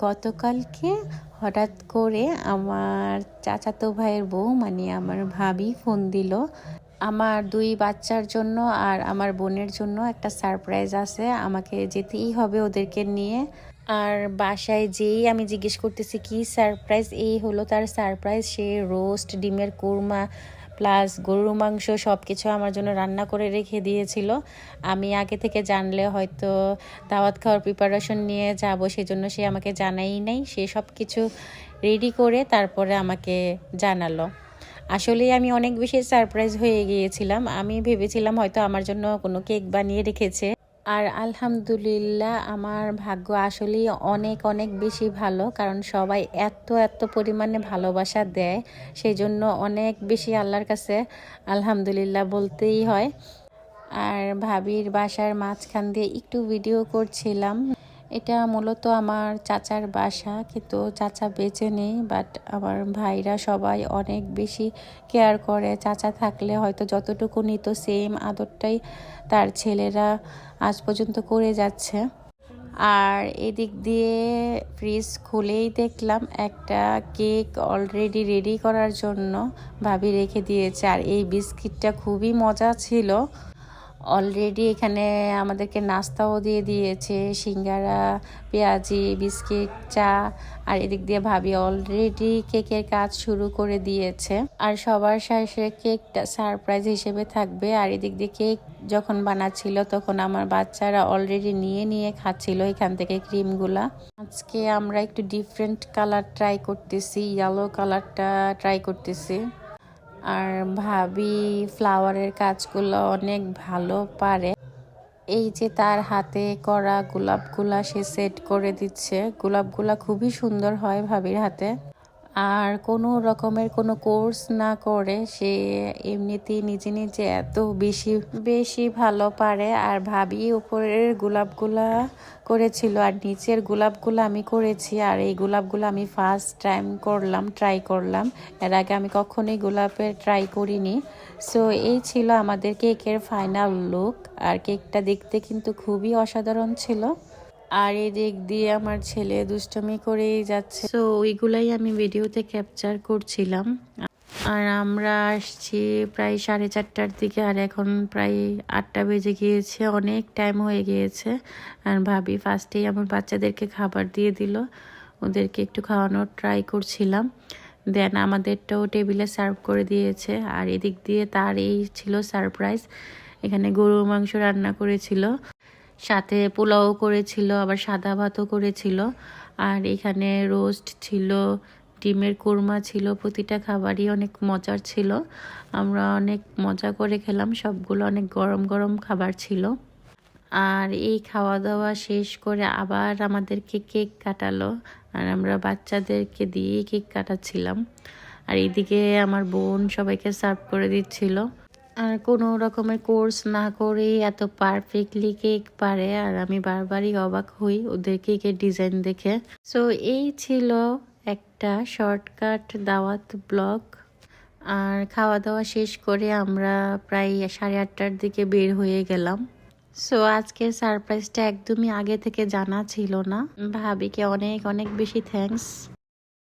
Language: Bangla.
গতকালকে হঠাৎ করে আমার চাচাতো ভাইয়ের বউ মানে আমার ভাবি ফোন দিল। আমার দুই বাচ্চার জন্য আর আমার বোনের জন্য একটা সারপ্রাইজ আছে, আমাকে যেতেই হবে ওদেরকে নিয়ে। আর বাসায় যেই আমি জিজ্ঞেস করতেছি কি সারপ্রাইজ, এই হলো তার সারপ্রাইজ। সে রোস্ট, ডিমের কোরমা প্লাস গরুর মাংস সব কিছু আমার জন্য রান্না করে রেখে দিয়েছিল। আমি আগে থেকে জানলে হয়তো দাওয়াত খাওয়ার প্রিপারেশন নিয়ে যাব, সেজন্য সে আমাকে জানাই নাই। সে সব কিছু রেডি করে তারপরে আমাকে জানালো। আসলে আমি অনেক বেশি সারপ্রাইজ হয়ে গিয়েছিলাম। আমি ভেবেছিলাম হয়তো আমার জন্য কোনো কেক বানিয়ে রেখেছে। আর আলহামদুলিল্লাহ আমার ভাগ্য আসলেই অনেক অনেক বেশি ভালো, কারণ সবাই এত এত পরিমাণে ভালোবাসা দেয়, সেই জন্য অনেক বেশি আল্লাহর কাছে আলহামদুলিল্লাহ বলতেই হয়। আর ভাবির বাসার মাঝখান দিয়ে একটু ভিডিও করছিলাম। এটা মূলত আমার চাচার বাসা, কিন্তু চাচা বেঁচে নেই, বাট আমার ভাইরা সবাই অনেক বেশি কেয়ার করে। চাচা থাকলে হয়তো যতটুকু নিত সেম আদরটাই তার ছেলেরা আজ পর্যন্ত করে যাচ্ছে। আর এদিক দিয়ে ফ্রিজ খুলেই দেখলাম একটা কেক অলরেডি রেডি করার জন্য ভাবি রেখে দিয়েছে। আর এই বিস্কিটটা খুবই মজা ছিল। অলরেডি এখানে আমাদেরকে নাস্তাও দিয়ে দিয়েছে, সিঙ্গারা, পেঁয়াজি, বিস্কিট, চা। আর এদিক দিয়ে ভাবি অলরেডি কেকের কাজ শুরু করে দিয়েছে। আর সবার শেষে কেকটা সারপ্রাইজ হিসেবে থাকবে। আর এদিক দিয়ে কেক যখন বানাচ্ছিল তখন আমার বাচ্চারা অলরেডি নিয়ে নিয়ে খাচ্ছিল এখান থেকে ক্রিমগুলা। আজকে আমরা একটু ডিফারেন্ট কালার ট্রাই করতেছি, ইয়েলো কালারটা ট্রাই করতেছি। আর ভাবি ফ্লাওয়ারের কাজগুলো অনেক ভালো পারে। এই যে তার হাতে করা গোলাপগুলা সে সেট করে দিচ্ছে, গোলাপগুলা খুবই সুন্দর হয় ভাবির হাতে। আর কোনো রকমের কোনো কোর্স না করে সে এমনিতেই নিজে নিজে এত বেশি বেশি ভালো পারে। আর ভাবি উপরের গোলাপগুলা করেছিল আর নিচের গোলাপগুলো আমি করেছি। আর এই গোলাপগুলো আমি ফার্স্ট টাইম ট্রাই করলাম। এর আগে আমি কখনোই গোলাপের ট্রাই করিনি। সো এই ছিল আমাদের কেকের ফাইনাল লুক। আর কেকটা দেখতে কিন্তু খুবই অসাধারণ ছিল। আর এই দিক দিয়ে আমার ছেলে দুষ্টুমি করেই যাচ্ছে, তো ওইগুলাই আমি ভিডিওতে ক্যাপচার করছিলাম। আর আমরা আসছি প্রায় 4:30টার দিকে, আর এখন প্রায় 8টা বেজে গিয়েছে, অনেক টাইম হয়ে গিয়েছে। আর ভাবি ফার্স্টেই আমার বাচ্চাদেরকে খাবার দিয়ে দিল, ওদেরকে একটু খাওয়ানোর ট্রাই করছিলাম। দেন আমাদেরটাও টেবিলে সার্ভ করে দিয়েছে। আর এদিক দিয়ে তার এই ছিল সারপ্রাইজ। এখানে গরুর মাংস রান্না করেছিল, সাথে পোলাও করেছিল, আবার সাদা ভাতও করেছিল। আর এখানে রোস্ট ছিল, ডিমের কোরমা ছিল। প্রতিটা খাবারই অনেক মজার ছিল, আমরা অনেক মজা করে খেলাম। সবগুলো অনেক গরম গরম খাবার ছিল। আর এই খাওয়া দাওয়া শেষ করে আবার আমাদেরকে কেক কাটালো, আর আমরা বাচ্চাদেরকে দিয়ে কেক কাটাচ্ছিলাম। আর এইদিকে আমার বোন সবাইকে সার্ভ করে দিচ্ছিল। আর কোনো রকমের কোর্স না করেই এত পারফেক্টলি কেক পারে, আর আমি বারবারই অবাক হই ওদের কেকের ডিজাইন দেখে। সো এই ছিল একটা শর্টকাট দাওয়াত ব্লগ। আর খাওয়া দাওয়া শেষ করে আমরা প্রায় 8:30টার দিকে বের হয়ে গেলাম। সো আজকের সারপ্রাইজটা একদমই আগে থেকে জানা ছিল না। ভাবিকে অনেক অনেক বেশি থ্যাঙ্কস।